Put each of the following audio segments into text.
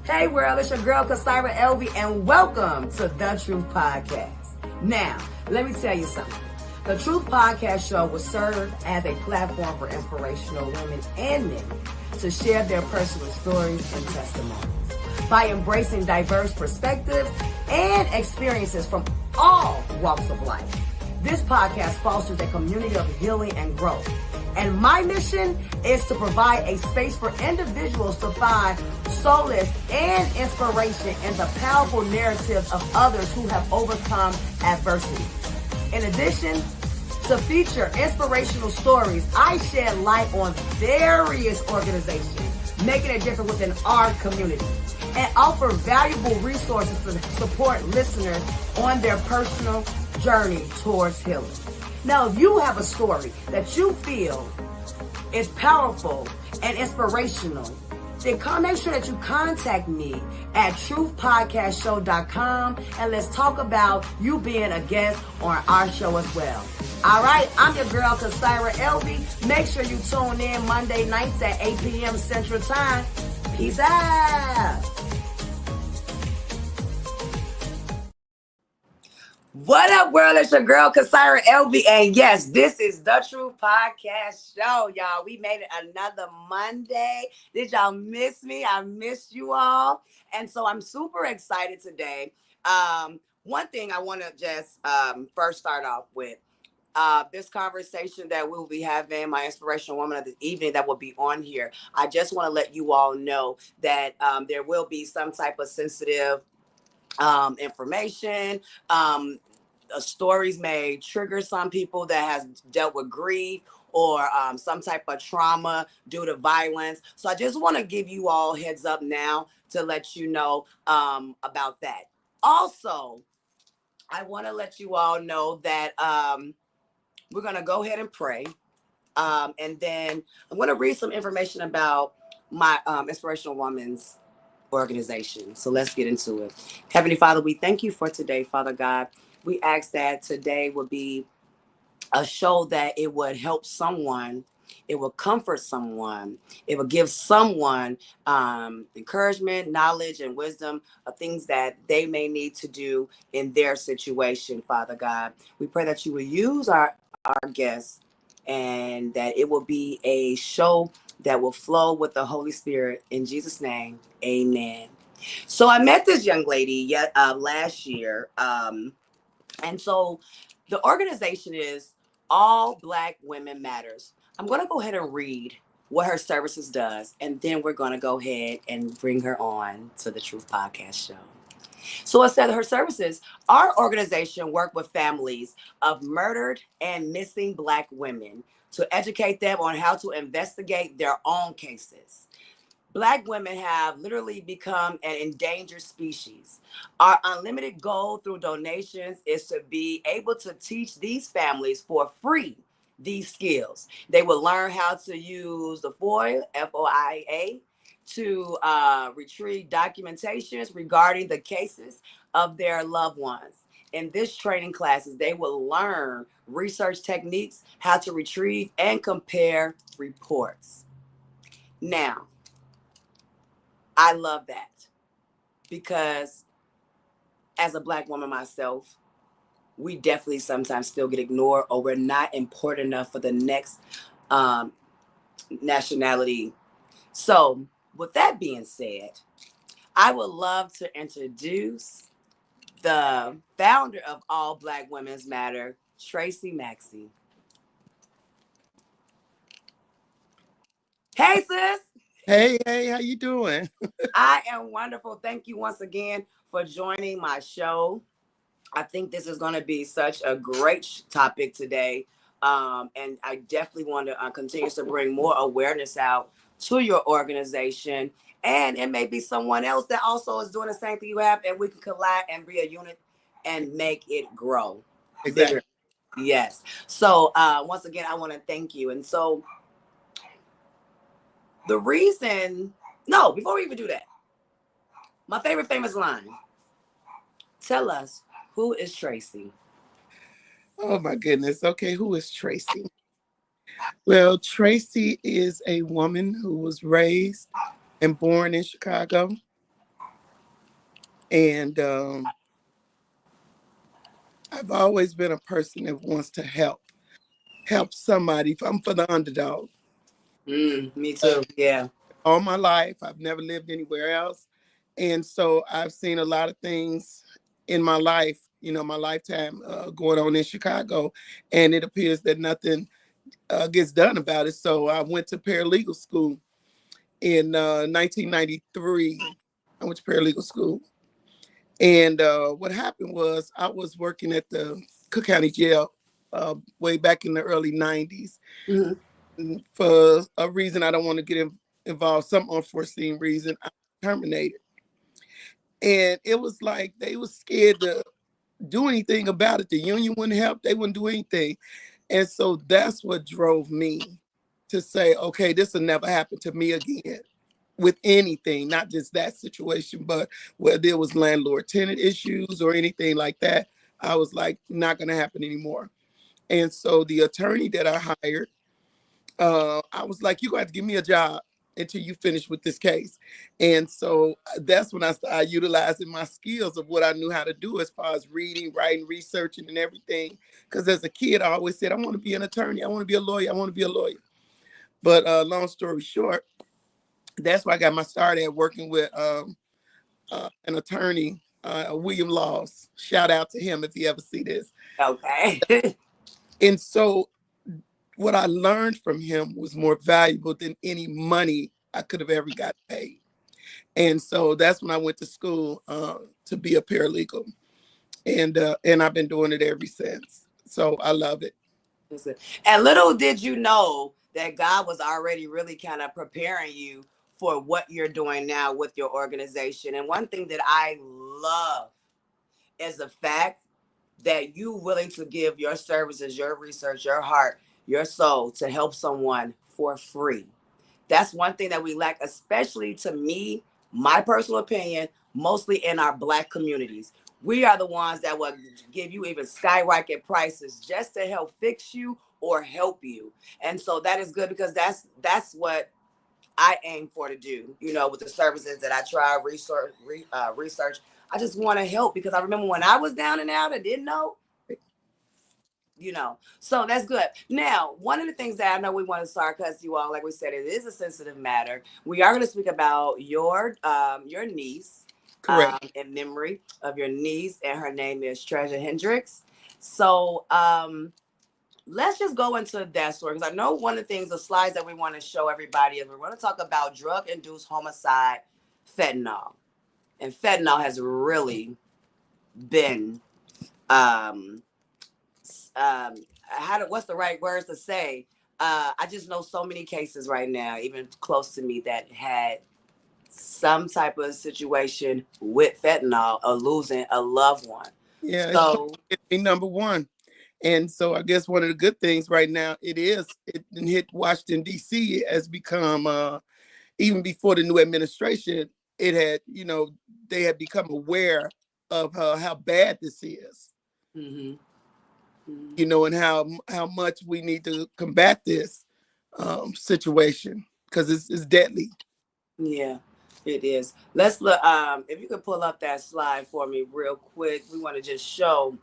Hey world, it's your girl Kasira Elvie and welcome to The Truth Podcast. Now, let me tell you something. The Truth Podcast show will serve as a platform for inspirational women and men to share their personal stories and testimonies by embracing diverse perspectives and experiences from all walks of life. This podcast fosters a community of healing and growth. And my mission is to provide a space for individuals to find solace and inspiration in the powerful narratives of others who have overcome adversity. In addition to feature inspirational stories, I shed light on various organizations making a difference within our community and offer valuable resources to support listeners on their personal journey towards healing. Now, if you have a story that you feel is powerful and inspirational, then make sure that you contact me at truthpodcastshow.com and let's talk about you being a guest on our show as well. All right, I'm your girl, Kasira Elvie. Make sure you tune in Monday nights at 8 p.m. Central Time. Peace out. What up, world? It's your girl, Kasira Elvie. And yes, this is The Truth Podcast Show, y'all. We made it another Monday. Did y'all miss me? I missed you all. And so I'm super excited today. One thing I want to just first start off with, this conversation that we'll be having, my inspirational woman of the evening that will be on here. I just want to let you all know that there will be some type of sensitive information. Stories may trigger some people that has dealt with grief or some type of trauma due to violence. So I just want to give you all heads up now to let you know about that. Also, I want to let you all know that we're going to go ahead and pray. And then I'm going to read some information about my Inspirational Woman's organization. So let's get into it. Heavenly Father, we thank you for today, Father God. We ask that today would be a show that it would help someone, it will comfort someone, it will give someone encouragement, knowledge, and wisdom of things that they may need to do in their situation, Father God. We pray that you will use our guests and that it will be a show that will flow with the Holy Spirit. In Jesus' name, amen. So I met this young lady last year. And so the organization is All Black Women Matters. I'm going to go ahead and read what her services does, and then we're going to go ahead and bring her on to the Truth Podcast Show. So it said her services, our organization work with families of murdered and missing Black women to educate them on how to investigate their own cases. Black women have literally become an endangered species. Our unlimited goal through donations is to be able to teach these families for free these skills. They will learn how to use the FOIA, F-O-I-A, to retrieve documentations regarding the cases of their loved ones. In this training classes, they will learn research techniques, how to retrieve and compare reports. Now, I love that because as a Black woman myself, we definitely sometimes still get ignored or we're not important enough for the next nationality. So with that being said, I would love to introduce the founder of All Black Women's Matter, Tracey Maxey. Hey, sis. Hey, how you doing? I am wonderful. Thank you once again for joining my show. I think this is going to be such a great topic today. And I definitely want to continue to bring more awareness out to your organization. And it may be someone else that also is doing the same thing you have, and we can collide and be a unit and make it grow. Exactly. Bigger. Yes. So once again, I want to thank you. And so the reason, before we even do that, my favorite famous line, tell us, who is Tracey? Oh my goodness. Okay, who is Tracey? Well, Tracey is a woman who was raised and born in Chicago. And I've always been a person that wants to help somebody. If I'm for the underdog. Me Uh, too. Yeah. all my life, I've never lived anywhere else, and so I've seen a lot of things in my life. My lifetime going on in Chicago, and it appears that nothing gets done about it. So I went to paralegal school in 1993. I went to paralegal school, and what happened was I was working at the Cook County Jail way back in the early '90s. Hmm. And for a reason I don't want to get involved, some unforeseen reason, I was terminated. And it was like they were scared to do anything about it. The union wouldn't help, they wouldn't do anything. And so that's what drove me to say, okay, this will never happen to me again with anything, not just that situation, but whether there was landlord tenant issues or anything like that. I was like, not going to happen anymore. And so the attorney that I hired, I was like, you're going to have to give me a job until you finish with this case. And so that's when I started utilizing my skills of what I knew how to do as far as reading, writing, researching, and everything. Because as a kid, I always said, I want to be an attorney. I want to be a lawyer. I want to be a lawyer. But long story short, that's why I got my start at working with an attorney, William Laws. Shout out to him if you ever see this. Okay. And so what I learned from him was more valuable than any money I could have ever got paid. And so that's when I went to school to be a paralegal, and I've been doing it ever since. So I love it. Listen, and little did you know that God was already really kind of preparing you for what you're doing now with your organization. And one thing that I love is the fact that you willing to give your services, your research, your heart, your soul to help someone for free. That's one thing that we lack, especially to me, my personal opinion, mostly in our Black communities. We are the ones that will give you even skyrocket prices just to help fix you or help you. And so that is good because that's what I aim for to do, with the services that I try research. I just want to help because I remember when I was down and out, I didn't know. So that's good. Now, one of the things that I know we want to start, because you all, like we said, it is a sensitive matter. We are going to speak about your niece, Correct. in memory of your niece, and her name is Treasure Hendricks. So let's just go into that story, because I know one of the things, the slides that we want to show everybody is we're going to talk about drug-induced homicide, fentanyl. And fentanyl has really been what's the right words to say? I just know so many cases right now, even close to me, that had some type of situation with fentanyl or losing a loved one. Yeah, So, it's number one. And so I guess one of the good things right now it hit Washington D.C. It has become even before the new administration, it had they had become aware of how bad this is, mhm, mhm. and how much we need to combat this situation because it's deadly. Yeah, it is. Let's look. If you could pull up that slide for me real quick, we want to just show,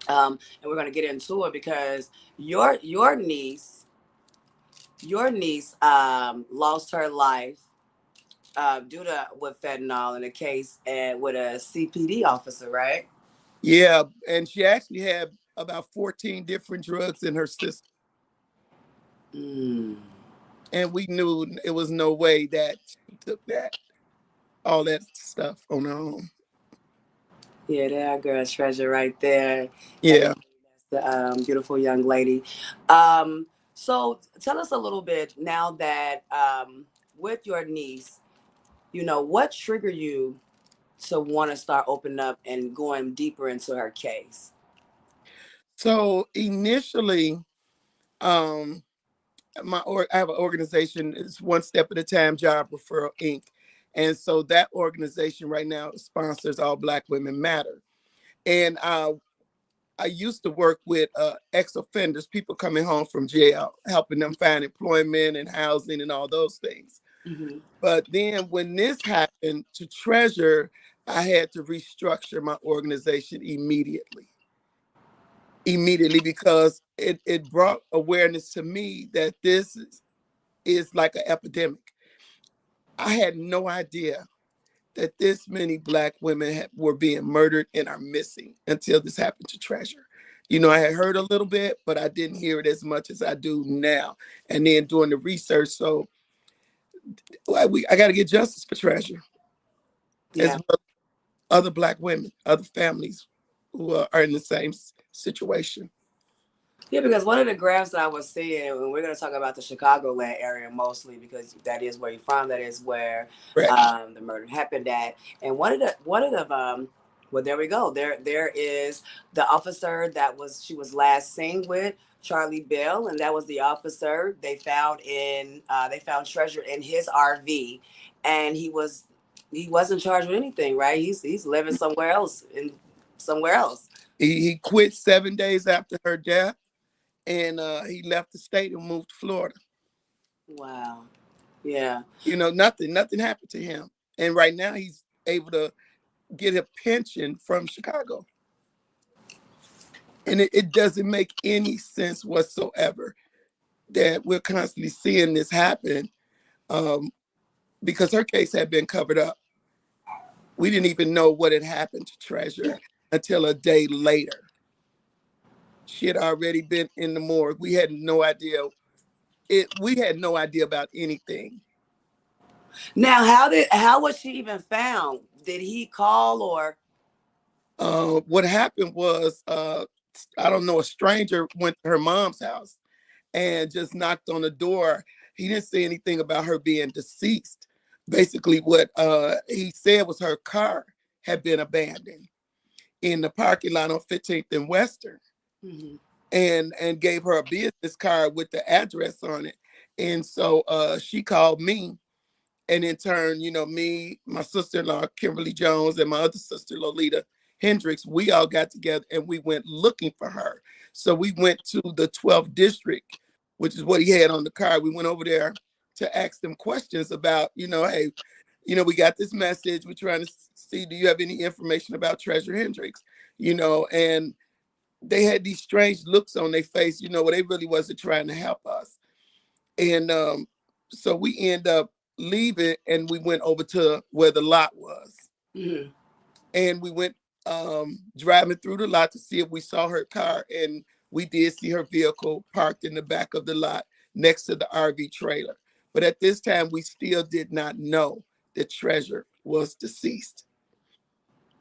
and we're going to get into it because your niece, lost her life due to with fentanyl in a case and with a CPD officer, right? Yeah, and she actually had about 14 different drugs in her system, Mm. and we knew it was no way that she took all that stuff on her own. Yeah, that girl Treasure right there. Yeah. Everybody, that's the beautiful young lady. So tell us a little bit now that with your niece, what triggered you to want to start opening up and going deeper into her case? So initially, um, I have an organization. It's One Step at a Time Job Referral Inc. And so that organization right now sponsors All Black Women Matter. And I used to work with ex-offenders, people coming home from jail, helping them find employment and housing and all those things. Mm-hmm. But then when this happened to Treasure, I had to restructure my organization immediately, because it brought awareness to me that this is like an epidemic. I had no idea that this many Black women were being murdered and are missing until this happened to Treasure. You know, I had heard a little bit, but I didn't hear it as much as I do now. And then doing the research, so I got to get justice for Treasure, as Yeah. well as other Black women, other families who are in the same situation. Yeah, because one of the graphs that I was seeing, and we're going to talk about the Chicagoland area mostly because that is where you're from. That is where Correct. the murder happened at. And well, there we go. There is the officer that she was last seen with, Charlie Bell, and that was the officer they found Treasure in his RV, and he wasn't charged with anything, right? He's living somewhere else. He quit 7 days after her death, and he left the state and moved to Florida. Wow. Yeah. You know, nothing happened to him, and right now he's able to get a pension from Chicago. And it doesn't make any sense whatsoever that we're constantly seeing this happen, um, because her case had been covered up. We didn't even know what had happened to Treasure until a day later. She had already been in the morgue. We had no idea. We had no idea about anything. Now, how was she even found? Did he call or? What happened was, I don't know, a stranger went to her mom's house and just knocked on the door. He didn't say anything about her being deceased. Basically, what he said was her car had been abandoned in the parking lot on 15th and Western, Mhm. and gave her a business card with the address on it. And so she called me, and in turn, you know, me, my sister-in-law, Kimberly Jones, and my other sister, Lolita Hendricks, we all got together and we went looking for her. So we went to the 12th district, which is what he had on the card. We went over there to ask them questions about, you know, hey, you know, we got this message. We're trying to see, do you have any information about Treasure Hendricks? You know, and they had these strange looks on their face, you know, where they really wasn't trying to help us. And so we end up leaving, and we went over to where the lot was. Mhm. And we went driving through the lot to see if we saw her car. And we did see her vehicle parked in the back of the lot next to the RV trailer. But at this time, we still did not know that Treasure was deceased.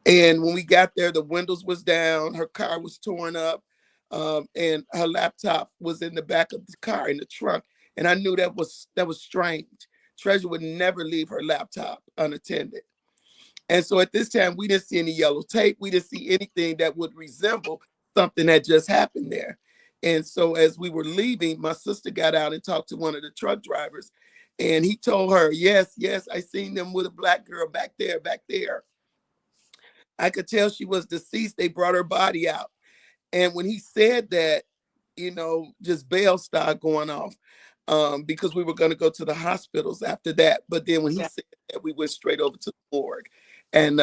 And when we got there, the windows was down, her car was torn up, and her laptop was in the back of the car in the trunk. And I knew that was strange. Treasure would never leave her laptop unattended. And so at this time, we didn't see any yellow tape. We didn't see anything that would resemble something that just happened there. And so as we were leaving, my sister got out and talked to one of the truck drivers. And he told her, yes, yes, I seen them with a Black girl back there, back there. I could tell she was deceased. They brought her body out. And when he said that, you know, just bells started going off, because we were going to go to the hospitals after that. But then when he Yeah. said that, we went straight over to the morgue. And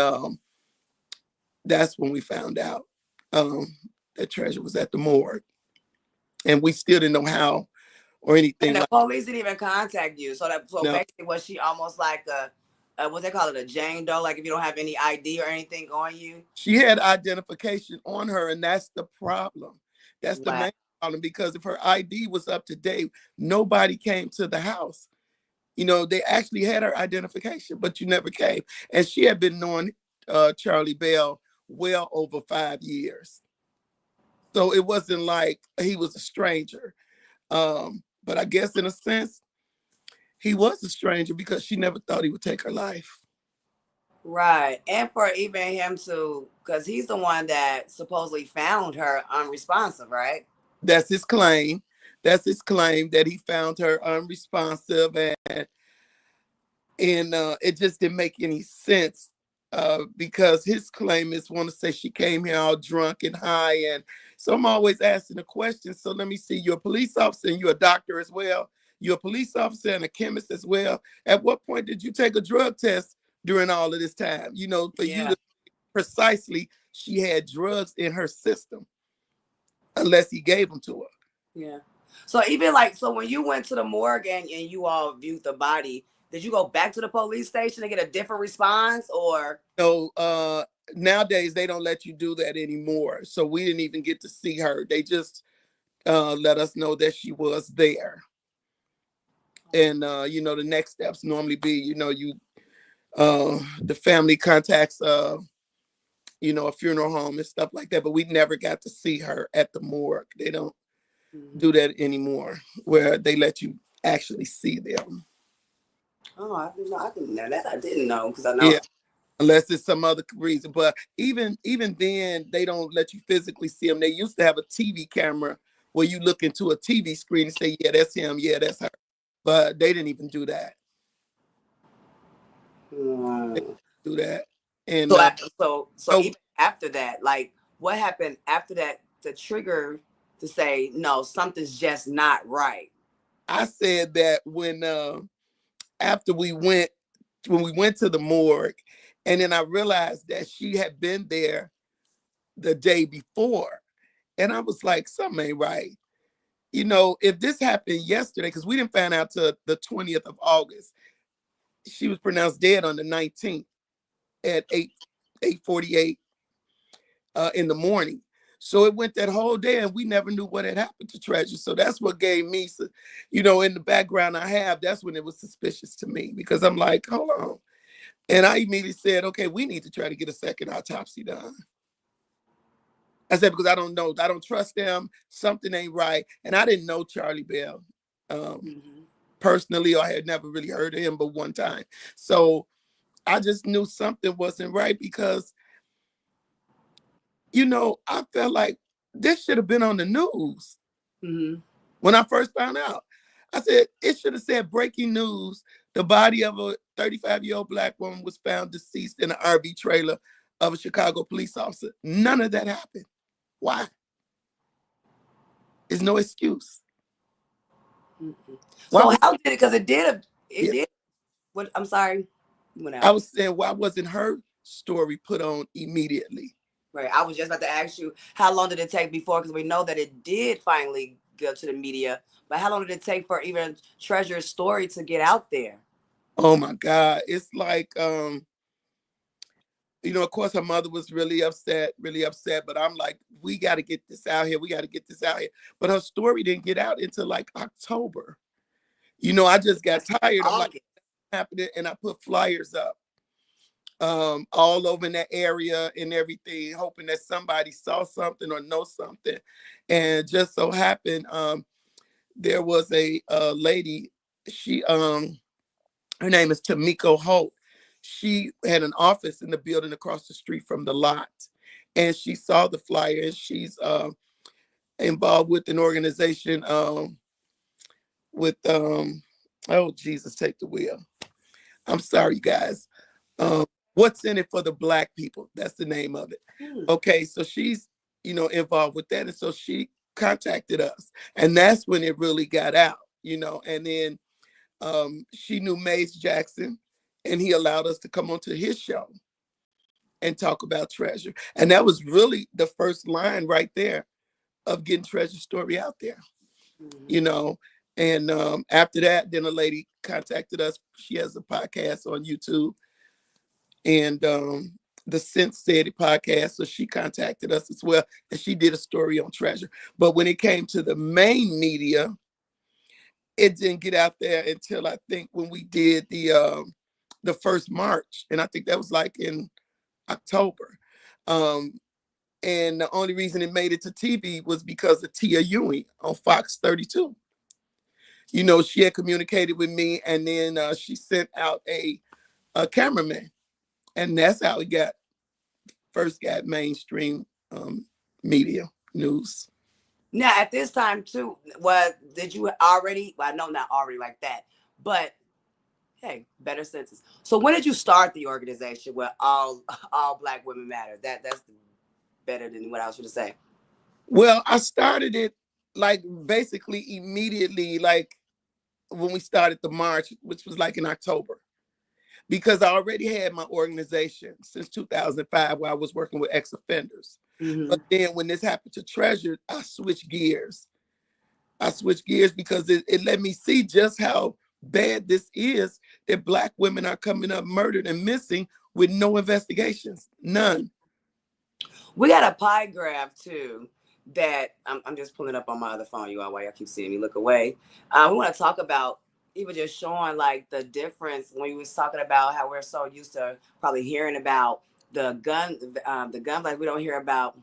that's when we found out that Treasure was at the morgue. And we still didn't know how or And anything the like police didn't even contact you. So that. basically, was she almost like a what they call it, a Jane Doe? Like if you don't have any ID or anything on you. She had identification on her, and that's the problem. That's the Wow. main problem, because if her ID was up to date, nobody came to the house. You know, they actually had her identification, but you never came. And she had been knowing Charlie Bell well over 5 years. So it wasn't like he was a stranger. But I guess in a sense, he was a stranger because she never thought he would take her life. Right. And for even him to, because he's the one that supposedly found her unresponsive, right? That's his claim. That's his claim, that he found her unresponsive, and it just didn't make any sense, because his claim is, want to say she came here all drunk and high. And so I'm always asking a question. So let me see, you're a police officer and you're a doctor as well. You're a police officer and a chemist as well. At what point did you take a drug test during all of this time. For you Yeah. to precisely, she had drugs in her system unless he gave them to her. Yeah. So even like, so when you went to the morgue and you all viewed the body, did you go back to the police station to get a different response or? So nowadays they don't let you do that anymore. So we didn't even get to see her. They just let us know that she was there. And the next steps normally be, the family contacts a funeral home and stuff like that. But we never got to see her at the morgue. They don't do that anymore, where they let you actually see them. Oh, I didn't know that. I didn't know because I Yeah, know. unless it's some other reason. But even then, they don't let you physically see them. They used to have a TV camera where you look into a TV screen and say, "Yeah, that's him. Yeah, that's her." But they didn't even do that. They Hmm. didn't do that. And So so so even after that, like what happened after that to trigger to say no, something's just not right. I said that after when we went to the morgue, and then I realized that she had been there the day before, and I was like, something ain't right. If this happened yesterday, because we didn't find out till the 20th of August, she was pronounced dead on the 19th at 8:48 in the morning. So it went that whole day, and we never knew what had happened to Treasure. So that's what gave me, in the background I have, that's when it was suspicious to me, because I'm like, hold on. And I immediately said, okay, we need to try to get a second autopsy done. I said, because I don't know, I don't trust them. Something ain't right. And I didn't know Charlie Bell Mm-hmm. personally, or I had never really heard of him but one time. So I just knew something wasn't right, because I felt like this should have been on the news. Mm-hmm. When I first found out, I said, it should have said breaking news. The body of a 35-year-old Black woman was found deceased in an RV trailer of a Chicago police officer. None of that happened. Why? There's no excuse. Mm-hmm. Why So was how did it? Because it yeah, did. What? I'm sorry, you went I out. was saying, why wasn't her story put on immediately? Right. I was just about to ask you how long did it take before? Because we know that it did finally go to the media, but how long did it take for even Treasure's story to get out there? Oh my God. It's like of course her mother was really upset, but I'm like, we got to get this out here. We got to get this out here. But her story didn't get out until like October. I just got That's tired. I'm like, August. happening, and I put flyers up all over in that area and everything, hoping that somebody saw something or know something. And just so happened, there was a lady. She her name is Tamiko Holt. She had an office in the building across the street from the lot, and she saw the flyer, and she's involved with an organization with oh Jesus, take the wheel. I'm sorry, you guys. Um, what's in it for the Black people? That's the name of it. Hmm. Okay, so she's involved with that, and so she contacted us, and that's when it really got out. And then she knew Mace Jackson, and he allowed us to come onto his show and talk about Treasure, and that was really the first line right there of getting Treasure's story out there. Hmm. You know, and after that, then a lady contacted us. She has a podcast on YouTube, and the Sense Said It podcast. So she contacted us as well, and she did a story on Treasure. But when it came to the main media, it didn't get out there until I think when we did the first March, and I think that was like in October. Um, and the only reason it made it to TV was because of Tia Ewing on Fox 32. She had communicated with me, and then she sent out a cameraman, and that's how it first got mainstream media news. Now, at this time too, was did you already? Well, I know not already like that, but hey, better senses. So when did you start the organization where all Black women matter? That's better than what I was going to say. Well, I started it like basically immediately, like when we started the march, which was like in October. because I already had my organization since 2005 where I was working with ex-offenders. But Mm-hmm. then when this happened to Treasure, I switched gears. I switched gears because it let me see just how bad this is, that Black women are coming up murdered and missing with no investigations, none. We got a pie graph too that I'm just pulling up on my other phone. You all, while y'all keep seeing me look away. We want to talk about even just showing like the difference when you was talking about how we're so used to probably hearing about the gun, like we don't hear about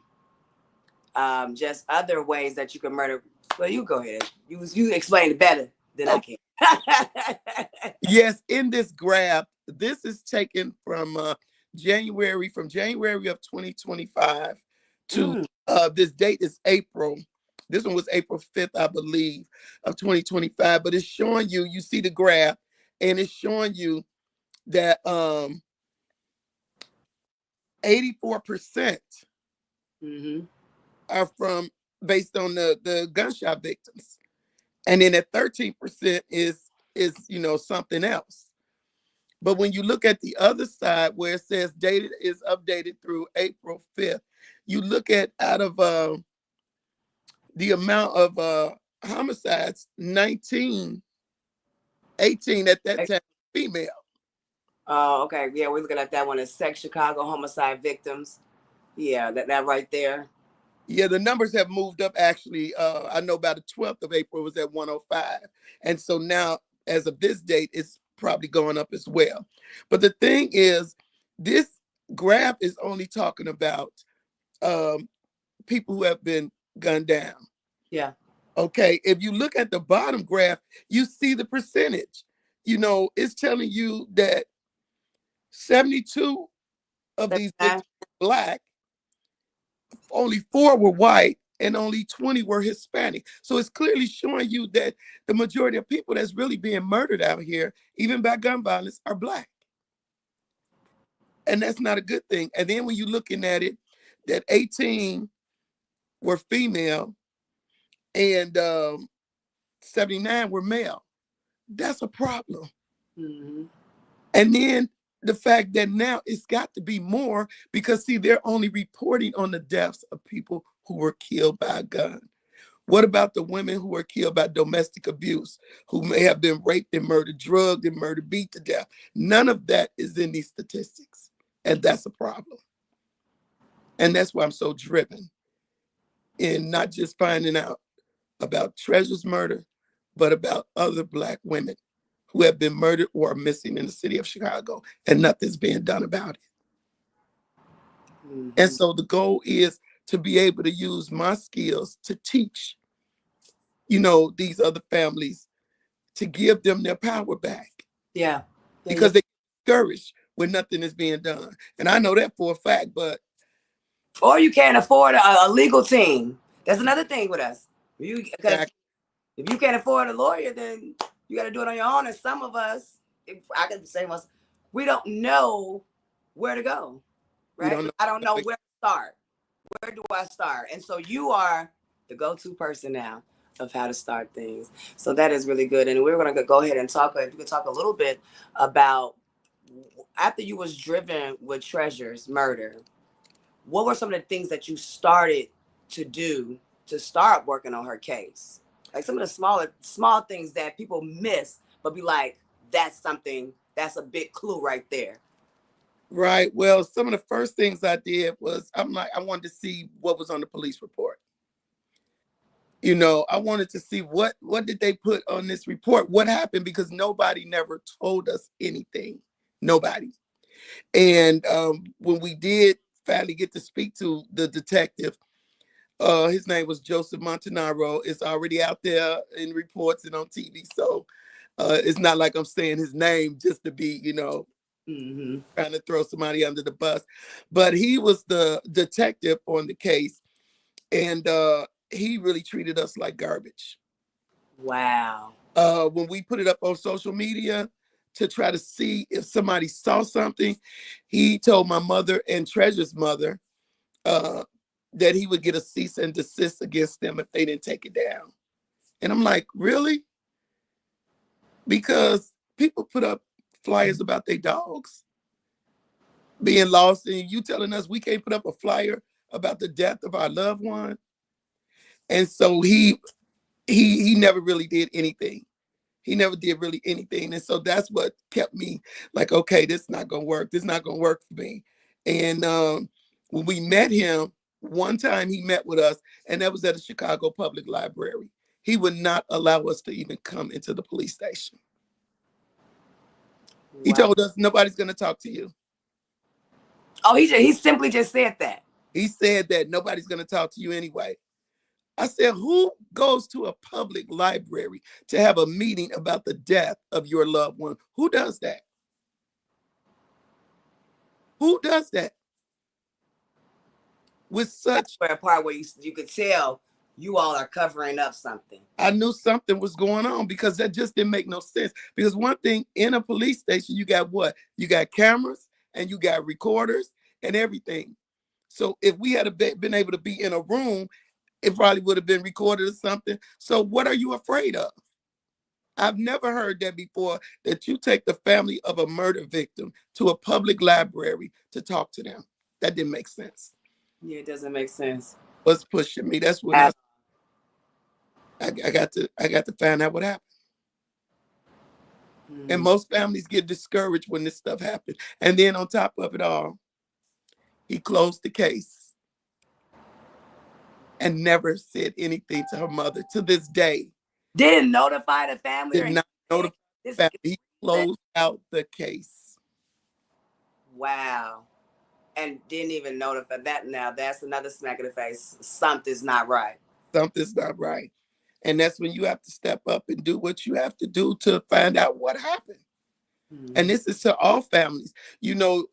just other ways that you can murder. Well, you go ahead. You explain it better than I Okay. can. Yes, in this graph, this is taken from January of 2025 to Mm. this date is April. This one was April 5th, I believe, of 2025. But it's showing you, you see the graph, and it's showing you that 84% Mm-hmm. are from based on the gunshot victims. And then at 13% is something else. But when you look at the other side where it says dated is updated through April 5th, you look at out of the amount of homicides, 19, 18 at that time, female. Oh, okay. Yeah, we're looking at that one as Sex Chicago homicide victims. Yeah, that right there. Yeah, the numbers have moved up actually. I know by the 12th of April it was at 105. And so now, as of this date, it's probably going up as well. But the thing is, this graph is only talking about um, people who have been gunned down. Yeah. Okay, if you look at the bottom graph, you see the percentage. It's telling you that 72 of these 79. victims were Black, only 4 were white, and only 20 were Hispanic. So it's clearly showing you that the majority of people that's really being murdered out here, even by gun violence, are Black. And that's not a good thing. And then when you're looking at it, that 18 were female and 79 were male. That's a problem. Mm-hmm. And then the fact that now it's got to be more because, see, they're only reporting on the deaths of people who were killed by a gun. What about the women who were killed by domestic abuse, who may have been raped and murdered, drugged and murdered, beat to death? None of that is in these statistics. And that's a problem. And that's why I'm so driven in not just finding out about Treasure's murder, but about other Black women who have been murdered or are missing in the city of Chicago, and nothing's being done about it. And Mm-hmm. so the goal is to be able to use my skills to teach, these other families, to give them their power back Yeah. Yeah. Yeah. because they get discouraged when nothing is being done. And I know that for a fact, but Or you can't afford a legal team. That's another thing with us. Because exactly, if you can't afford a lawyer, then you got to do it on your own. And some of us, if I can say myself, we don't know where to go. we Right? don't know. I don't know where to start. Where do I start? And so you are the go-to person now of how to start things. So that is really good. And we're going to go ahead and talk. If you could talk a little bit about after you was driven with Treasure's murder, what were some of the things that you started to do to start working on her case? Like some of the small things that people miss, but be like, that's something, that's a big clue right there. Right. Well, some of the first things I did was I wanted to see what was on the police report. I wanted to see what did they put on this report? What happened? Because nobody never told us anything. Nobody. And when we did finally get to speak to the detective, his name was Joseph Montanaro. It's already out there in reports and on TV. So it's not like I'm saying his name just to be, Mm-hmm. trying to throw somebody under the bus. But he was the detective on the case, and he really treated us like garbage. Wow. When we put it up on social media to try to see if somebody saw something, he told my mother and Treasure's mother uh, that he would get a cease and desist against them if they didn't take it down. And I'm like, really? Because people put up flyers about their dogs being lost, and you telling us we can't put up a flyer about the death of our loved one. And so he never really did anything. He never did really anything. And so that's what kept me like, okay, this is not gonna work. This is not gonna work for me. And when we met him, one time he met with us, and that was at the Chicago Public Library. He would not allow us to even come into the police station. Wow. He told us nobody's gonna talk to you. Oh, he simply just said that. He said that nobody's gonna talk to you anyway. I said, who goes to a public library to have a meeting about the death of your loved one? Who does that? Who does that? With such a part where you could tell you all are covering up something. I knew something was going on, because that just didn't make no sense. Because one thing, in a police station, you got what? You got cameras and you got recorders and everything. So if we had been able to be in a room, it probably would have been recorded or something. So what are you afraid of? I've never heard that before, that you take the family of a murder victim to a public library to talk to them. That didn't make sense. Yeah, it doesn't make sense. What's pushing me? That's when I got to find out what happened. Mm-hmm. And most families get discouraged when this stuff happens. And then on top of it all, he closed the case and never said anything to her mother to this day. Didn't notify the family? Did not notify the family. He closed out the case. Wow. And didn't even notify that. Now that's another smack in the face. Something's not right. Something's not right. And that's when you have to step up and do what you have to do to find out what happened. Mm-hmm. And this is to all families. You know,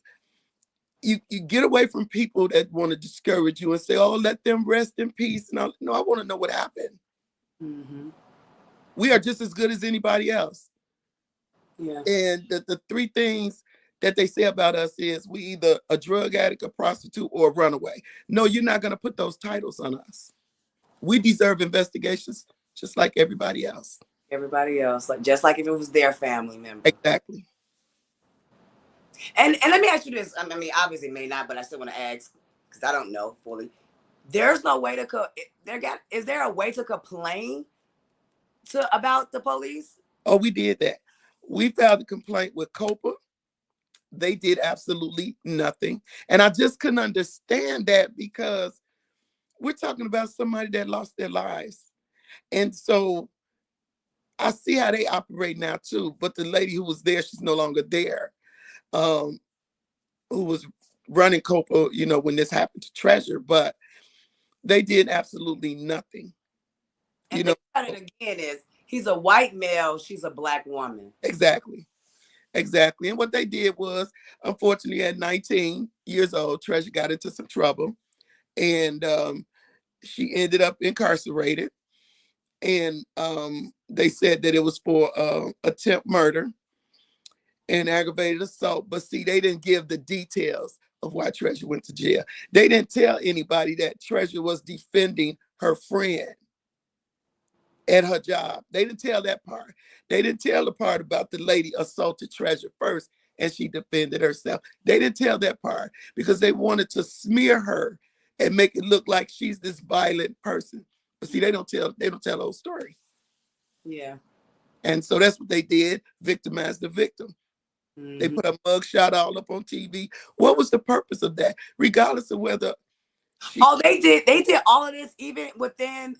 you get away from people that want to discourage you and say, oh, let them rest in peace. No, I want to know what happened. Mm-hmm. We are just as good as anybody else. Yeah. And the three things that they say about us is we either a drug addict, a prostitute, or a runaway. No, you're not going to put those titles on us. We deserve investigations just like everybody else. Everybody else, just like if it was their family member. Exactly. And let me ask you this. I mean, obviously may not, but I still want to ask because I don't know fully. There's no way to is there a way to complain about the police? Oh, we did that. We filed a complaint with COPA. They did absolutely nothing. And I just couldn't understand that, because we're talking about somebody that lost their lives. And so I see how they operate now too. But the lady who was there, she's no longer there. Who was running COPA, you know, when this happened to Treasure, but they did absolutely nothing. And you know, about it again is he's a white male, she's a black woman. Exactly. And what they did was, unfortunately, at 19 years old, Treasure got into some trouble, and she ended up incarcerated. And they said that it was for attempt murder and aggravated assault. But see, they didn't give the details of why Treasure went to jail. They didn't tell anybody that Treasure was defending her friend at her job. They didn't tell that part. They didn't tell the part about the lady assaulted Treasure first and she defended herself. They didn't tell that part because they wanted to smear her and make it look like she's this violent person. But see, they don't tell the whole story. Yeah. And so that's what they did, victimize the victim. Mm-hmm. They put a mugshot all up on TV. What was the purpose of that? Regardless of whether they did all of this even within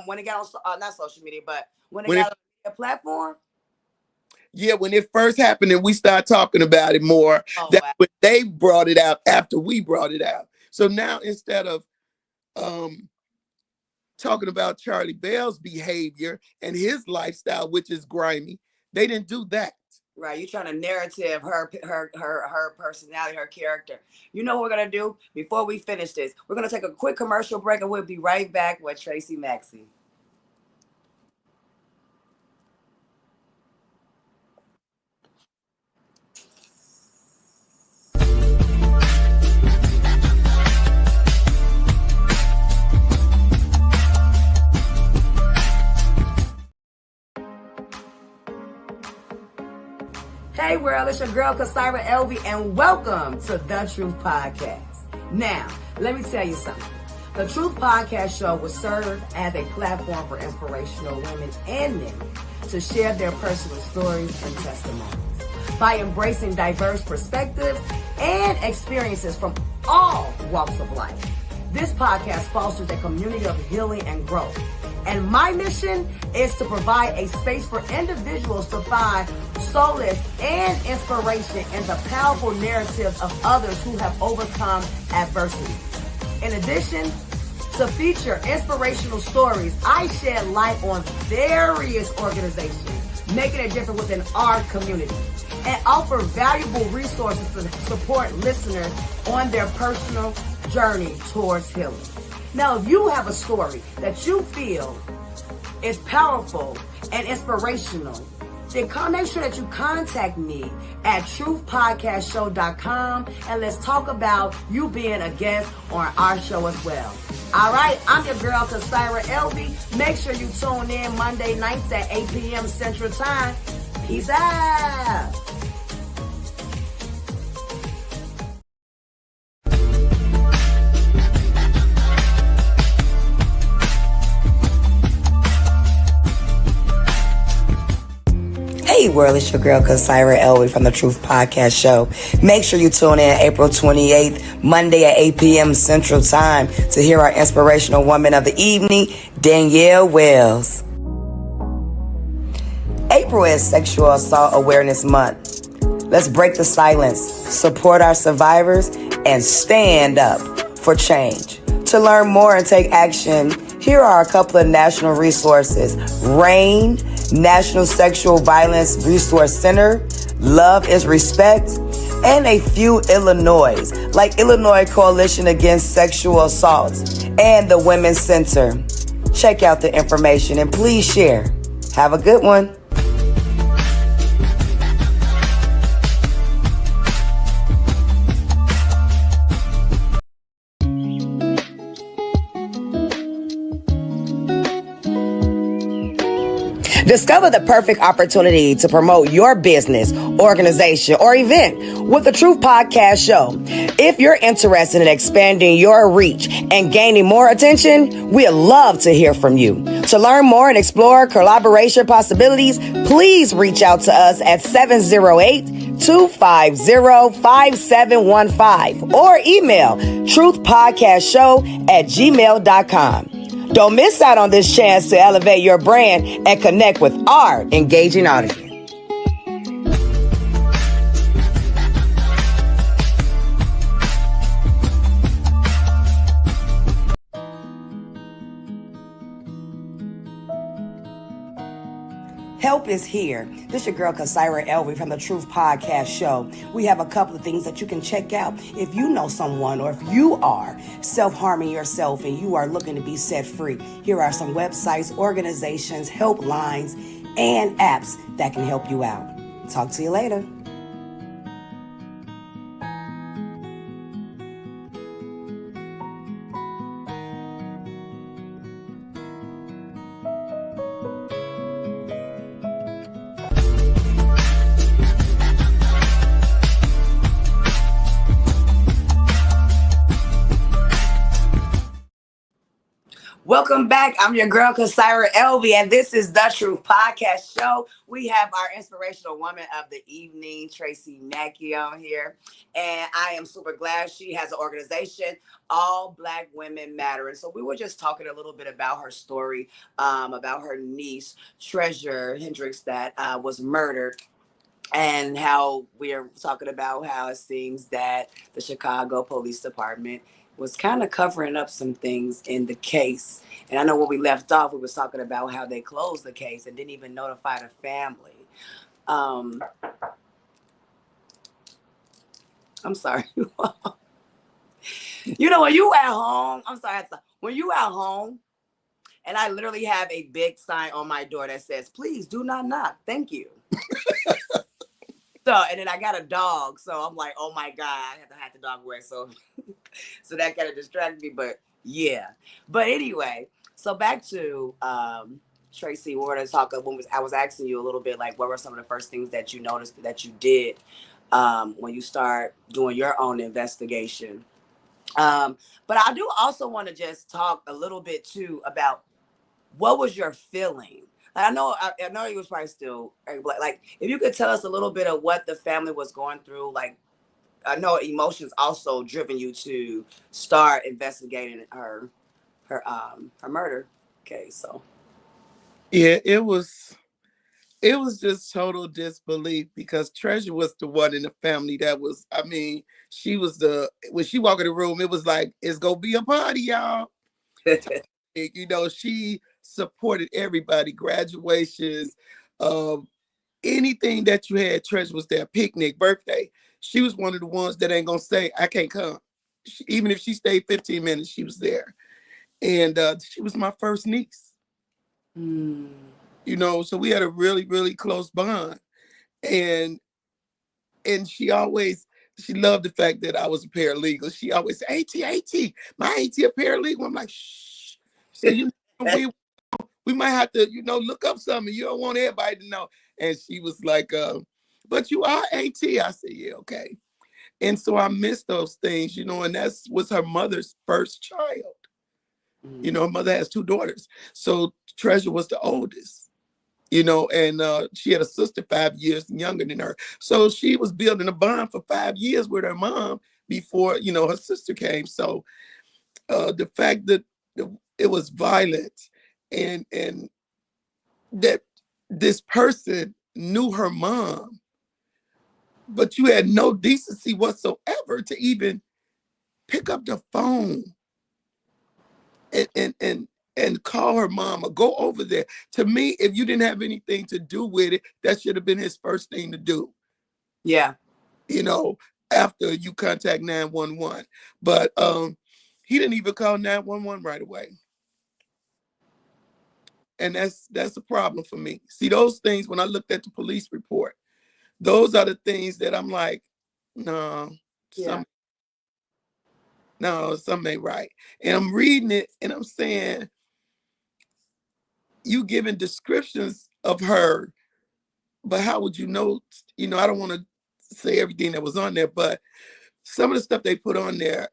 when it got on not social media, but when it got on a platform. Yeah, when it first happened and we started talking about it more, when they brought it out after we brought it out. So now instead of talking about Charlie Bell's behavior and his lifestyle, which is grimy, they didn't do that. Right, you're trying to narrative her personality, her character. You know what we're gonna do before we finish this? We're gonna take a quick commercial break and we'll be right back with Tracey Maxey. Hey world, world? It's your girl, Kasira Elvie, and welcome to The Truth Podcast. Now, let me tell you something. The Truth Podcast show will serve as a platform for inspirational women and men to share their personal stories and testimonies by embracing diverse perspectives and experiences from all walks of life. This podcast fosters a community of healing and growth. And my mission is to provide a space for individuals to find solace and inspiration in the powerful narratives of others who have overcome adversity. In addition to feature inspirational stories, I shed light on various organizations making a difference within our community and offer valuable resources to support listeners on their personal journey towards healing. Now, if you have a story that you feel is powerful and inspirational, then make sure that you contact me at truthpodcastshow.com and let's talk about you being a guest on our show as well. All right, I'm your girl, Kasira Elvie. Make sure you tune in Monday nights at 8 p.m. Central Time. Peace out. Hey world, it's your girl Kasira Elvie from the Truth Podcast Show. Make sure you tune in April 28th, Monday at 8 p.m. Central Time to hear our inspirational woman of the evening, Danielle Wells. April is Sexual Assault Awareness Month. Let's break the silence, support our survivors, and stand up for change. To learn more and take action, here are a couple of national resources. RAIN, National Sexual Violence Resource Center, Love is Respect, and a few Illinois, like Illinois Coalition Against Sexual Assault and the Women's Center. Check out the information and please share. Have a good one. Discover the perfect opportunity to promote your business, organization, or event with the Truth Podcast Show. If you're interested in expanding your reach and gaining more attention, we'd love to hear from you. To learn more and explore collaboration possibilities, please reach out to us at 708-250-5715 or email truthpodcastshow@gmail.com. Don't miss out on this chance to elevate your brand and connect with our engaging audience. Help is here. This is your girl, Kasira Elvie from the Truth Podcast Show. We have a couple of things that you can check out. If you know someone or if you are self-harming yourself and you are looking to be set free, here are some websites, organizations, helplines, and apps that can help you out. Talk to you later. Welcome back. I'm your girl, Kasira Elvie, and this is The Truth Podcast Show. We have our inspirational woman of the evening, Tracey Maxey, on here. And I am super glad she has an organization, All Black Women Matter. And so we were just talking a little bit about her story, about her niece, Treasure Hendricks, that was murdered. And how we're talking about how it seems that the Chicago Police Department was kind of covering up some things in the case. And I know when we left off, we was talking about how they closed the case and didn't even notify the family. I'm sorry. You know, when you at home, when you at home, and I literally have a big sign on my door that says, please do not knock. Thank you. So, and then I got a dog. So I'm like, oh my God, I have to have the dog away. So that kind of distracted me, but yeah. But anyway, so back to Tracey, we're going to talk. I was asking you a little bit, like, what were some of the first things that you noticed that you did when you start doing your own investigation? Um, but I do also want to just talk a little bit too about what was your feeling. Like, I know you was probably still like, if you could tell us a little bit of what the family was going through. Like, I know emotions also driven you to start investigating her murder case. So Yeah, it was just total disbelief because Treasure was the one in the family that was, I mean, she was when she walked in the room, it was like, it's gonna be a party, y'all. You know, she supported everybody, graduations, um, anything that you had. Treasure was there, picnic, birthday. She was one of the ones that ain't gonna say, I can't come. Even if she stayed 15 minutes, she was there. And she was my first niece, mm. you know, so we had a really, really close bond. And she loved the fact that I was a paralegal. She always said, AT, my AT a paralegal. I'm like, shh. She said, we might have to, look up something. You don't want everybody to know. And she was like, but you are AT. I said, yeah, okay. And so I missed those things, and that was her mother's first child. Mm. Her mother has two daughters. So Treasure was the oldest. And she had a sister 5 years younger than her. So she was building a bond for 5 years with her mom before, her sister came. So the fact that it was violent and that this person knew her mom, but you had no decency whatsoever to even pick up the phone and call her mom or go over there. To me, if you didn't have anything to do with it, that should have been his first thing to do. Yeah. After you contact 911. But he didn't even call 911 right away. And that's a problem for me. See, those things, when I looked at the police report, those are the things that I'm like, no, Yeah. something ain't right. And I'm reading it and I'm saying, you giving descriptions of her, but how would you know? I don't want to say everything that was on there, but some of the stuff they put on there,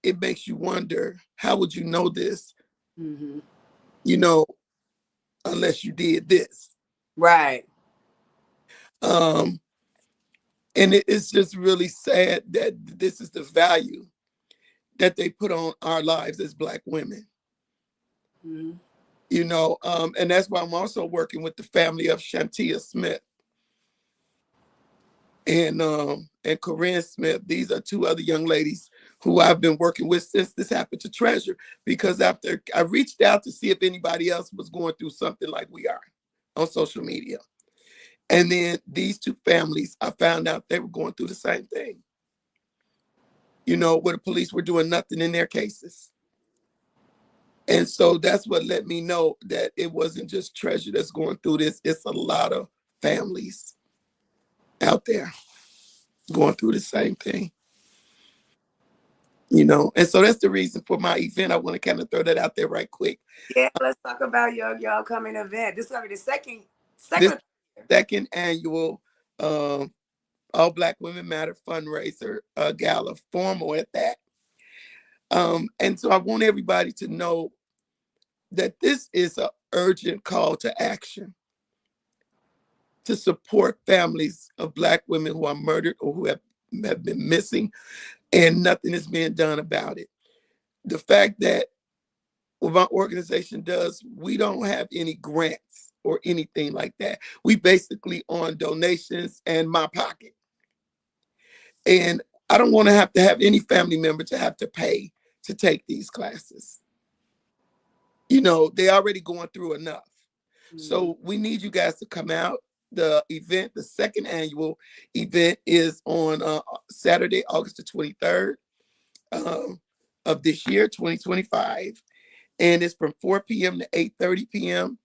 it makes you wonder, how would you know this? Mm-hmm. You know, unless you did this. Right. Um, and it's just really sad that this is the value that they put on our lives as Black women. Mm-hmm. And that's why I'm also working with the family of Shantia Smith and Corinne Smith. These are two other young ladies who I've been working with since this happened to Treasure, because after I reached out to see if anybody else was going through something like we are on social media. And then these two families, I found out they were going through the same thing, where the police were doing nothing in their cases. And so that's what let me know that it wasn't just Treasure that's going through this. It's a lot of families out there going through the same thing. And so that's the reason for my event. I want to kind of throw that out there right quick. Yeah, let's talk about your upcoming event. This is gonna be the second This second. second annual All Black Women Matter fundraiser gala, formal at that. And so I want everybody to know that this is an urgent call to action to support families of Black women who are murdered or who have been missing, and nothing is being done about it. The fact that what my organization does, we don't have any grants or anything like that. We basically on donations and my pocket. And I don't want to have any family member to have to pay to take these classes. They already going through enough. Mm-hmm. So we need you guys to come out. The event, the second annual event, is on Saturday, August the 23rd of this year, 2025. And it's from 4 p.m. to 8:30 p.m.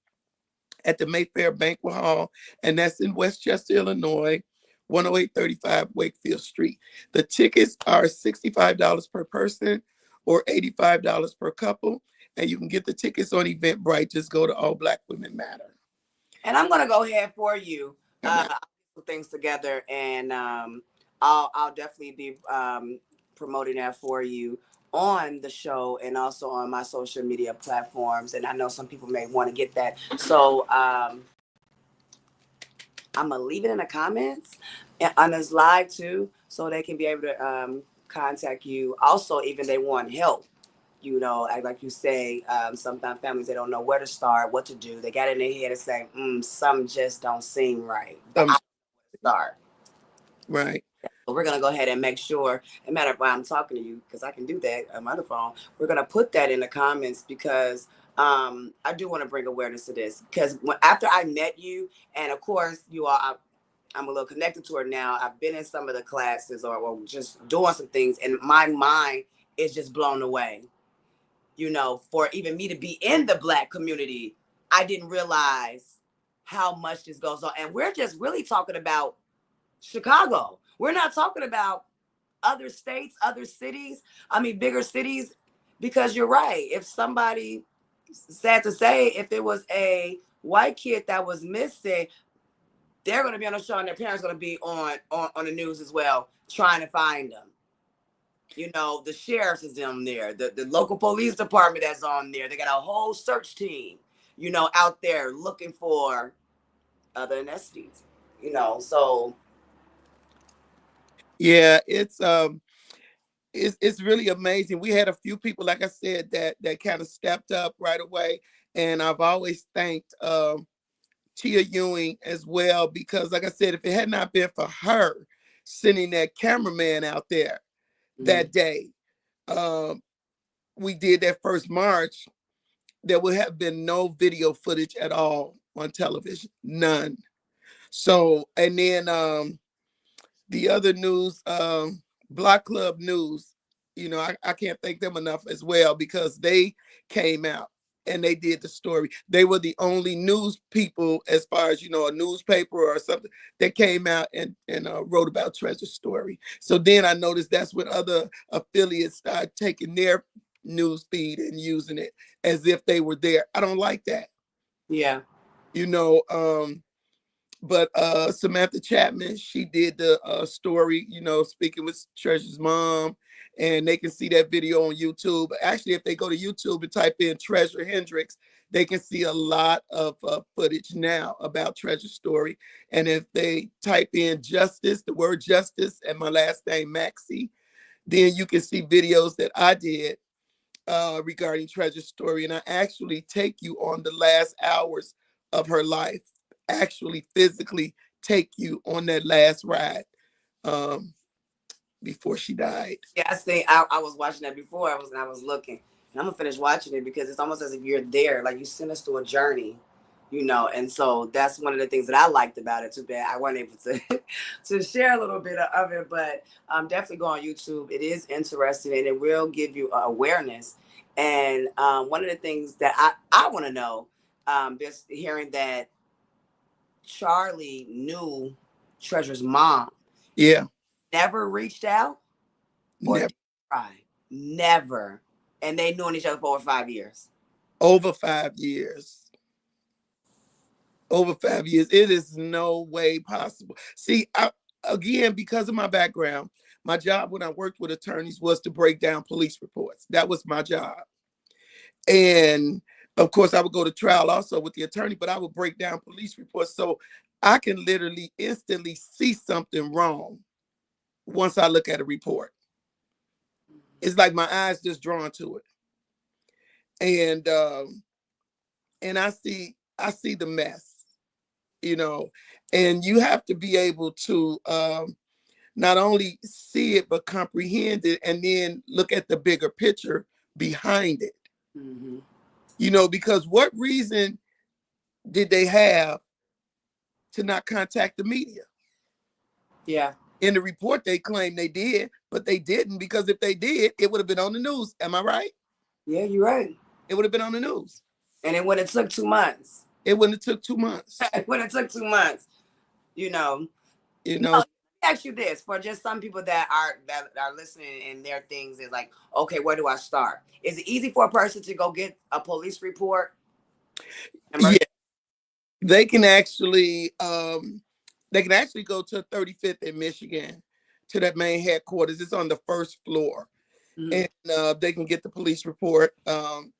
at the Mayfair Banquet Hall. And that's in Westchester, Illinois, 10835 Wakefield Street. The tickets are $65 per person or $85 per couple. and you can get the tickets on Eventbrite. Just go to All Black Women Matter. And I'm gonna go ahead for you. Come out. I'll put things together, and I'll definitely be promoting that for you on the show and also on my social media platforms. And I know some people may want to get that, so I'm gonna leave it in the comments on this live too, so they can be able to contact you. Also, even they want help. You know, like you say, sometimes families, they don't know where to start, what to do. They got in their head and say, something just don't seem right. But I start. Right. So we're gonna go ahead and make sure. And matter of fact, I'm talking to you because I can do that on my other phone. We're gonna put that in the comments because I do want to bring awareness to this. Because after I met you, and of course you all, I'm a little connected to her now. I've been in some of the classes or just doing some things, and my mind is just blown away. You know, for even me to be in the Black community, I didn't realize how much this goes on. And we're just really talking about Chicago. We're not talking about other states, other cities. I mean, bigger cities, because you're right. If somebody, sad to say, if it was a white kid that was missing, they're going to be on the show and their parents going to be on the news as well, trying to find them. You know, the sheriff's is on there, the local police department that's on there. They got a whole search team, you know, out there looking for other ethnicities, you know. So yeah, it's really amazing. We had a few people, like I said, that kind of stepped up right away, and I've always thanked Tia Ewing as well, because like I said, if it had not been for her sending that cameraman out there that day, um, we did that first march, there would have been no video footage at all on television, none. So, and then the other news, Block Club News, you know, I can't thank them enough as well, because they came out and they did the story. They were the only news people, as far as, you know, a newspaper or something, that came out and wrote about Treasure's story. So then I noticed that's when other affiliates started taking their news feed and using it as if they were there. I don't like that. yeah. You know, but Samantha Chapman, she did the story, you know, speaking with Treasure's mom, and they can see that video on YouTube. Actually, if they go to YouTube and type in Treasure Hendricks, they can see a lot of footage now about Treasure's story. And if they type in justice, the word justice, and my last name Maxey, then you can see videos that I did regarding Treasure's story. And I actually take you on the last hours of her life, actually physically take you on that last ride um, before she died. Yeah, I see. I was watching that before. I was looking, and I'm gonna finish watching it because it's almost as if you're there. Like you sent us through a journey, you know. And so that's one of the things that I liked about it. Too bad I wasn't able to to share a little bit of it, but definitely go on YouTube. It is interesting, and it will give you awareness. And one of the things that I want to know, just hearing that Charlie knew Treasure's mom, Yeah, never reached out or never. try. Never. And they known each other for over 5 years. Over 5 years. Over 5 years. It is no way possible. See, again, because of my background, my job when I worked with attorneys was to break down police reports. That was my job. And of course, I would go to trial also with the attorney, but I would break down police reports. So I can literally instantly see something wrong once I look at a report. It's like my eyes just drawn to it. And I see the mess, you know, and you have to be able to not only see it, but comprehend it, and then look at the bigger picture behind it. Mm-hmm. You know, because what reason did they have to not contact the media? Yeah. In the report, they claim they did, but they didn't, because if they did, it would have been on the news. Am I right? Yeah, you're right. It would have been on the news. And it when it took 2 months. It wouldn't have took 2 months. When it took 2 months, you know. You No, know, let me ask you this for just some people that are listening and their things is like, okay, where do I start? Is it easy for a person to go get a police report? Yeah, Emergency? they can actually go to 35th in Michigan to that main headquarters. It's on the first floor, Mm-hmm. and they can get the police report. And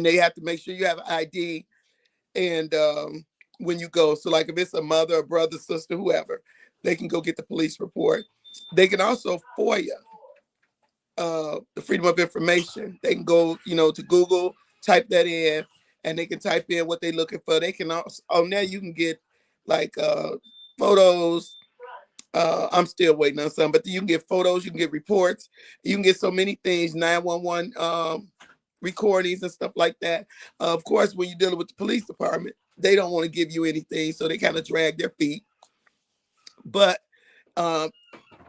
they have to make sure you have an ID. And when you go, so like if it's a mother, a brother, sister, whoever, they can go get the police report. They can also FOIA the Freedom of Information. They can go, to Google, type that in, and they can type in what they're looking for. They can also, on there you can get like photos. I'm still waiting on some, but you can get photos, you can get reports, you can get so many things, 911 recordings and stuff like that. Of course, when you're dealing with the police department, they don't want to give you anything, so they kind of drag their feet. But um,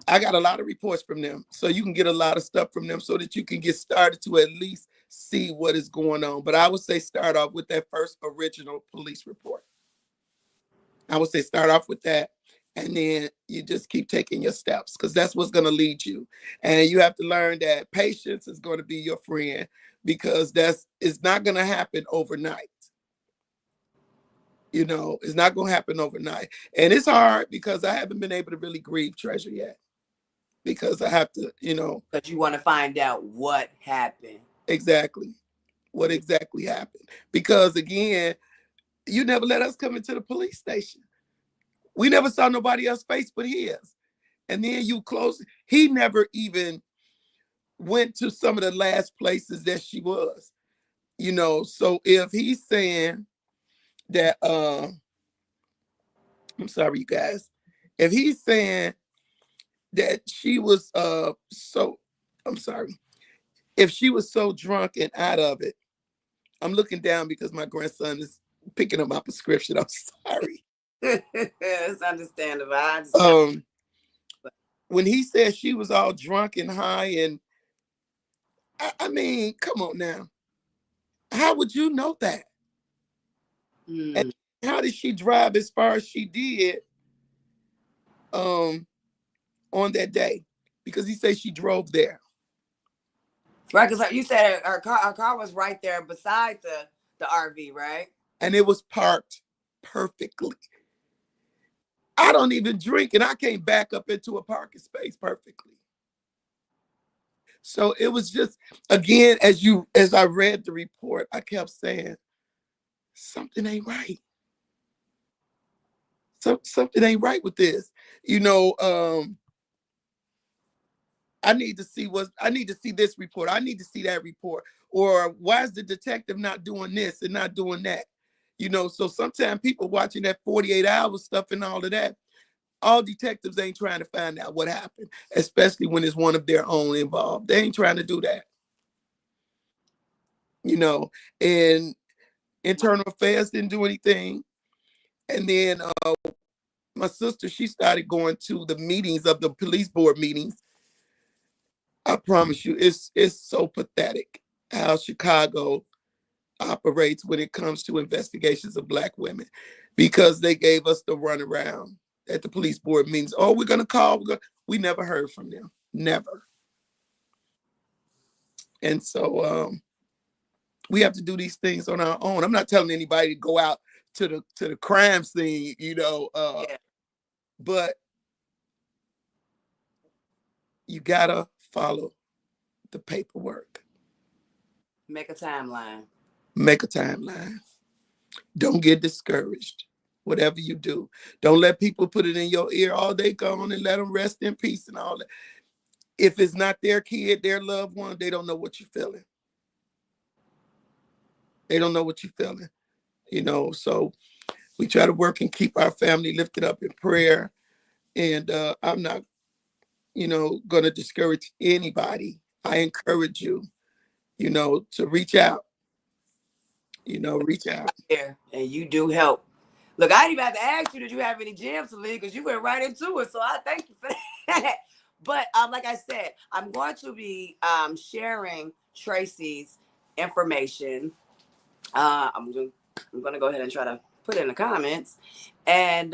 I got a lot of reports from them, so you can get a lot of stuff from them so that you can get started to at least see what is going on. But I would say start off with that first original police report. I would say start off with that, and then you just keep taking your steps because that's what's going to lead you. And you have to learn that patience is going to be your friend because it's not going to happen overnight. It's not going to happen overnight. And it's hard because I haven't been able to really grieve Treasure yet because I have to, Because you want to find out what happened. exactly what exactly happened. Because again, you never let us come into the police station. We never saw nobody else's face but his. And then you close. He never even went to some of the last places that she was. So if he's saying that, I'm sorry, you guys. If he's saying that she was so, I'm sorry. If she was so drunk and out of it, I'm looking down because my grandson is picking up my prescription. I'm sorry. It's understandable. I understand. Um, when he said she was all drunk and high, and I mean, come on now. How would you know that? And Mm. how did she drive as far as she did um on that day? Because he said she drove there. Right, because you said her car was right there beside the RV, right? And it was parked perfectly. I don't even drink and I can't back up into a parking space perfectly. So it was just, again, as I read the report, I kept saying, something ain't right. Something ain't right with this. You know, I need to see this report. I need to see that report. Or why is the detective not doing this and not doing that? So sometimes people watching that 48-hour stuff and all of that, all detectives ain't trying to find out what happened, especially when it's one of their own involved. They ain't trying to do that. You know, and internal affairs didn't do anything. And then my sister, she started going to the meetings of the police board meetings. I promise you, it's so pathetic how Chicago operates when it comes to investigations of Black women, because they gave us the runaround at the police board meetings. Oh, we're gonna call. We never heard from them, never. And so we have to do these things on our own. I'm not telling anybody to go out to the crime scene, Yeah. but you gotta follow the paperwork. Make a timeline. Make a timeline. Don't get discouraged. Whatever you do, don't let people put it in your ear all day gone and let them rest in peace and all that. If it's not their kid, their loved one, they don't know what you're feeling. They don't know what you're feeling. So we try to work and keep our family lifted up in prayer. And I'm not, going to discourage anybody. I encourage you, to reach out. Reach out. There, and you do help. Look, I didn't even have to ask you, did you have any gems to leave? Because you went right into it. So I thank you for that. But like I said, I'm going to be sharing Tracey's information. I'm going to go ahead and try to put it in the comments. And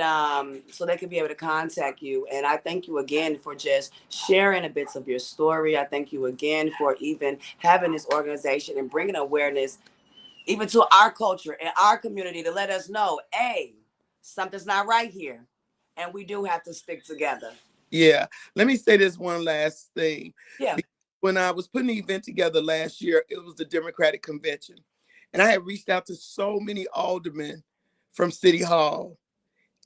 so they could be able to contact you. And I thank you again for just sharing the bits of your story. I thank you again for even having this organization and bringing awareness even to our culture and our community to let us know, hey, something's not right here. And we do have to stick together. Yeah. Let me say this one last thing. Yeah. When I was putting the event together last year, it was the Democratic Convention. And I had reached out to so many aldermen from City Hall.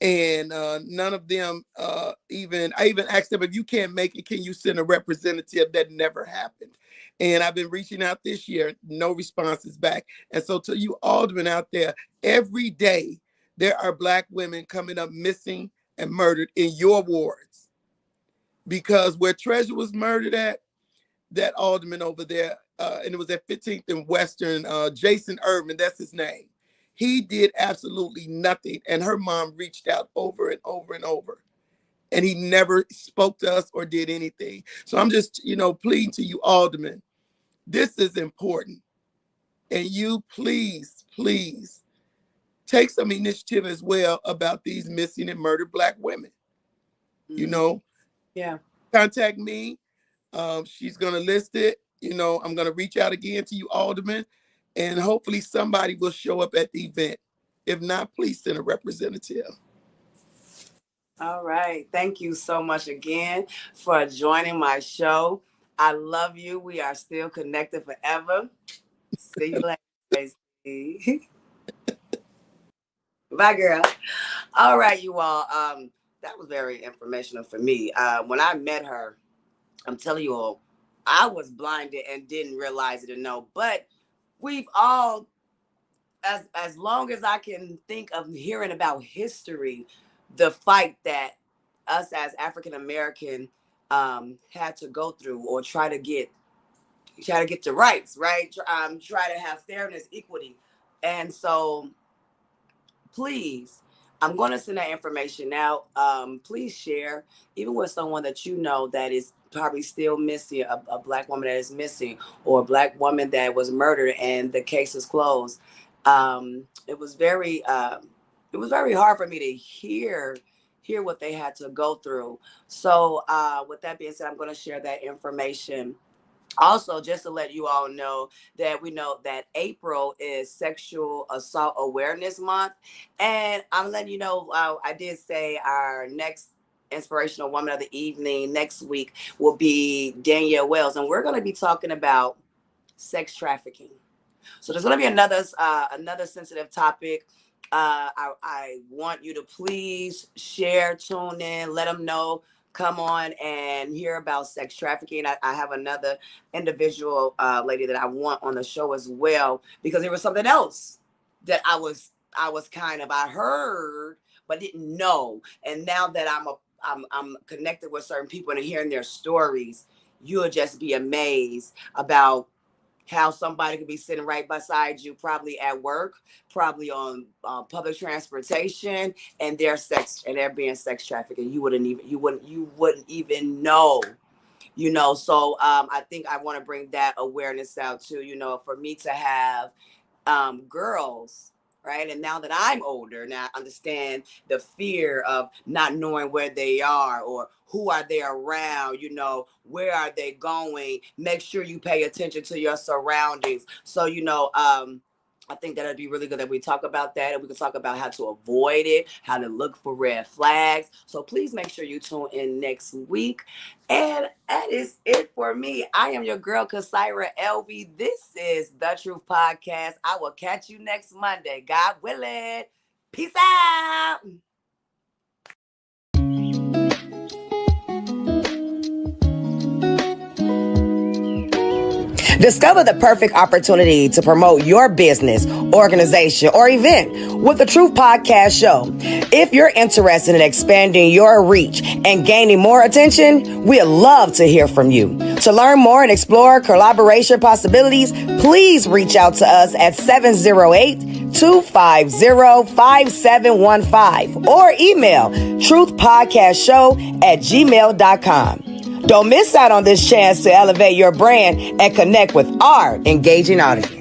And none of them I even asked them, if you can't make it, can you send a representative? That never happened. And I've been reaching out this year, no responses back. And so to you aldermen out there, every day there are Black women coming up missing and murdered in your wards. Because where Treasure was murdered at, that alderman over there, and it was at 15th and Western, Jason Irvin, that's his name. He did absolutely nothing. And her mom reached out over and over and over. And he never spoke to us or did anything. So I'm just, pleading to you aldermen. This is important. And you please, please take some initiative as well about these missing and murdered Black women. Yeah. Contact me. She's going to list it. I'm going to reach out again to you aldermen. And hopefully somebody will show up at the event. If not, please send a representative. All right. Thank you so much again for joining my show. I love you. We are still connected forever. See you later, Tracey. Bye, girl. All right, you all. That was very informational for me. When I met her, I'm telling you all, I was blinded and didn't realize it or know. But we've all, as long as I can think of hearing about history, the fight that us as African American had to go through or try to get the rights, right? Try to have fairness, equity. And so please, I'm going to send that information out. Please share, even with someone that you know that is probably still missing, a Black woman that is missing, or a Black woman that was murdered and the case is closed. It was very hard for me to hear what they had to go through. So with that being said, I'm going to share that information. Also, just to let you all know that we know that April is Sexual Assault Awareness Month. And I'm letting you know, I did say our next Inspirational Woman of the Evening next week will be Danielle Wells. And we're going to be talking about sex trafficking. So there's going to be another sensitive topic. I want you to please share, tune in, let them know. Come on and hear about sex trafficking. I have another individual lady that I want on the show as well, because there was something else that I heard but didn't know. And now that I'm connected with certain people and hearing their stories, you'll just be amazed about how somebody could be sitting right beside you, probably at work, probably on public transportation, and they're being sex trafficked, and you wouldn't even know. So I think I want to bring that awareness out too. For me to have girls, right? And now that I'm older, now I understand the fear of not knowing where they are or who are they around, where are they going? Make sure you pay attention to your surroundings. So, I think that it'd be really good that we talk about that, and we can talk about how to avoid it, how to look for red flags. So please make sure you tune in next week. And that is it for me. I am your girl, Kasira Elvie. This is The Truth Podcast. I will catch you next Monday, God willing. Peace out. Discover the perfect opportunity to promote your business, organization, or event with the Truth Podcast Show. If you're interested in expanding your reach and gaining more attention, we'd love to hear from you. To learn more and explore collaboration possibilities, please reach out to us at 708-250-5715 or email truthpodcastshow@gmail.com. Don't miss out on this chance to elevate your brand and connect with our engaging audience.